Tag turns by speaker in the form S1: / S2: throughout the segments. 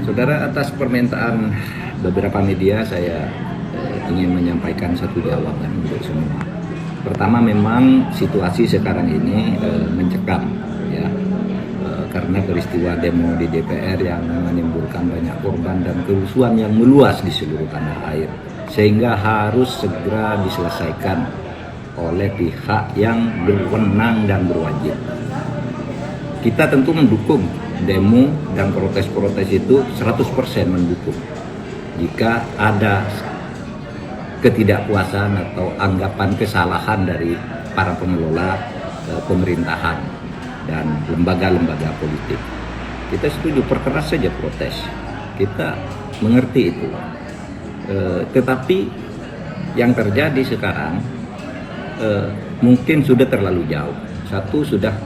S1: Saudara, atas permintaan beberapa media saya ingin menyampaikan satu jawaban untuk semua. Pertama, memang situasi sekarang ini mencekam ya, karena peristiwa demo di DPR yang menimbulkan banyak korban dan kerusuhan yang meluas di seluruh tanah air, sehingga harus segera diselesaikan oleh pihak yang berwenang dan berwajib. Kita tentu mendukung demo dan protes-protes itu 100% mendukung. Jika ada ketidakpuasan atau anggapan kesalahan dari para pengelola pemerintahan dan lembaga-lembaga politik, kita setuju, perkeras saja protes. Kita mengerti itu. Tetapi yang terjadi sekarang mungkin sudah terlalu jauh. Satu, sudah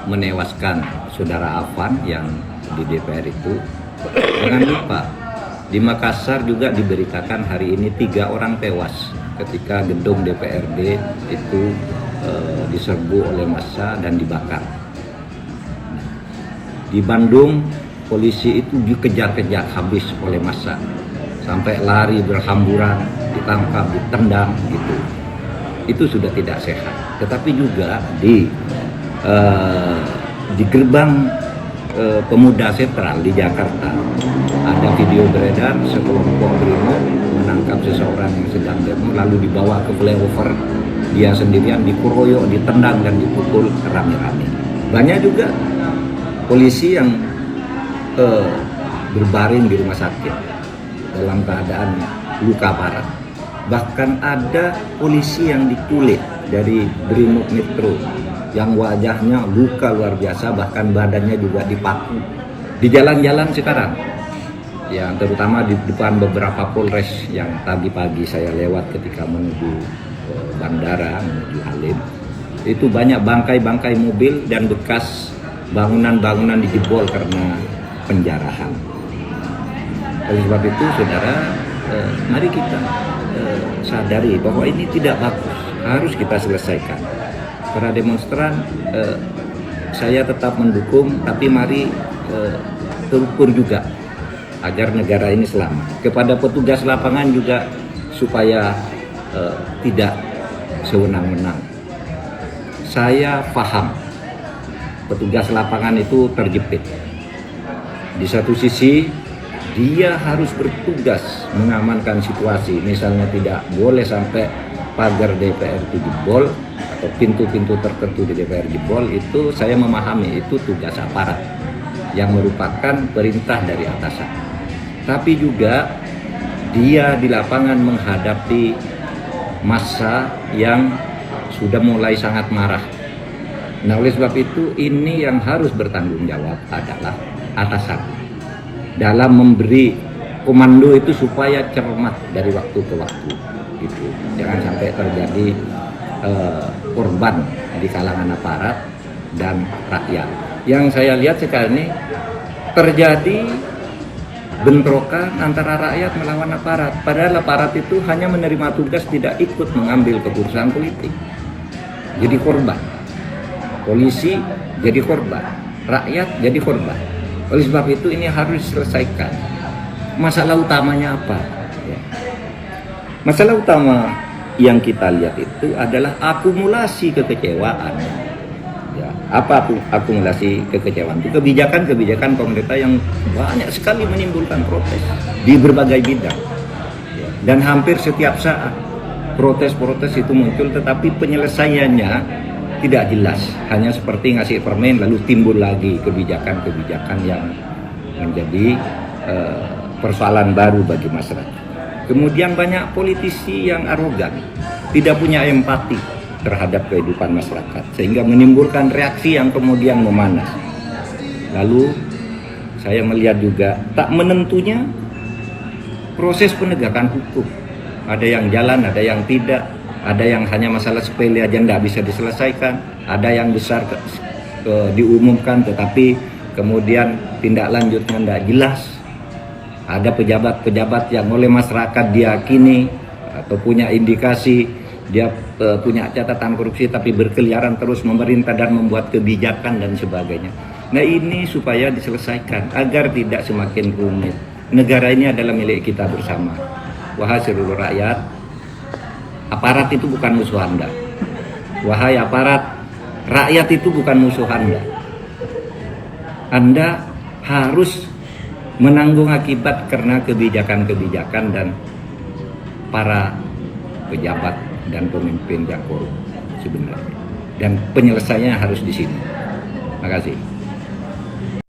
S1: menewaskan saudara Afan yang di DPR itu. Jangan lupa, di Makassar juga diberitakan hari ini 3 orang tewas ketika gedung DPRD itu diserbu oleh massa dan dibakar. Di Bandung, polisi itu dikejar-kejar habis oleh massa, sampai lari berhamburan, ditangkap, ditendang gitu. Itu sudah tidak sehat. Tetapi juga di gerbang Pemuda Sentral di Jakarta ada video beredar sekelompok brimob menangkap seseorang yang sedang demo, lalu dibawa ke flyover, dia sendirian dikeroyok, ditendang dan dipukul rame-rame. Banyak juga polisi yang berbaring di rumah sakit dalam keadaan luka parah. Bahkan ada polisi yang diculik dari Brimob Metro yang wajahnya luka luar biasa, bahkan badannya juga dipaku. Di jalan-jalan sekarang, yang terutama di depan beberapa polres yang tadi pagi saya lewat ketika menuju bandara, menuju Halim, itu banyak bangkai-bangkai mobil dan bekas bangunan-bangunan dijebol karena penjarahan. Oleh sebab itu, saudara, mari kita sadari bahwa ini tidak bagus, harus kita selesaikan. Para demonstran, saya tetap mendukung, tapi mari terukur juga agar negara ini selamat. Kepada petugas lapangan juga supaya tidak sewenang-wenang. Saya paham petugas lapangan itu terjepit. Di satu sisi dia harus bertugas mengamankan situasi, misalnya tidak boleh sampai pagar DPR itu jebol atau pintu-pintu tertentu di DPR jebol. Itu saya memahami, itu tugas aparat yang merupakan perintah dari atasan. Tapi juga dia di lapangan menghadapi massa yang sudah mulai sangat marah. Nah, oleh sebab itu ini yang harus bertanggung jawab adalah atasan dalam memberi komando itu supaya cermat dari waktu ke waktu gitu. Jangan sampai terjadi korban di kalangan aparat dan rakyat. Yang saya lihat sekarang ini terjadi bentrokan antara rakyat melawan aparat, padahal aparat itu hanya menerima tugas, tidak ikut mengambil keputusan politik. Jadi korban. Polisi jadi korban, rakyat jadi korban. Oleh sebab itu ini harus diselesaikan. Masalah utamanya apa? Masalah utama yang kita lihat itu adalah akumulasi kekecewaan. Ya, apa akumulasi kekecewaan? Itu kebijakan-kebijakan pemerintah yang banyak sekali menimbulkan protes di berbagai bidang. Ya, dan hampir setiap saat protes-protes itu muncul, tetapi penyelesaiannya tidak jelas. Hanya seperti ngasih permen lalu timbul lagi kebijakan-kebijakan yang menjadi persoalan baru bagi masyarakat. Kemudian banyak politisi yang arogan, tidak punya empati terhadap kehidupan masyarakat, sehingga menimbulkan reaksi yang kemudian memanas. Lalu saya melihat juga tak menentunya proses penegakan hukum. Ada yang jalan, ada yang tidak, ada yang hanya masalah sepele aja nggak bisa diselesaikan, ada yang besar diumumkan tetapi kemudian tindak lanjutnya nggak jelas. Ada pejabat-pejabat yang oleh masyarakat diyakini atau punya indikasi dia punya catatan korupsi tapi berkeliaran terus memerintah dan membuat kebijakan dan sebagainya. Nah ini supaya diselesaikan agar tidak semakin rumit. Negara ini adalah milik kita bersama. Wahai seluruh rakyat, aparat itu bukan musuh Anda. Wahai aparat, rakyat itu bukan musuh Anda. Anda harus menanggung akibat karena kebijakan-kebijakan dan para pejabat dan pemimpin yang korup sebenarnya. Dan penyelesaiannya harus di sini. Terima kasih.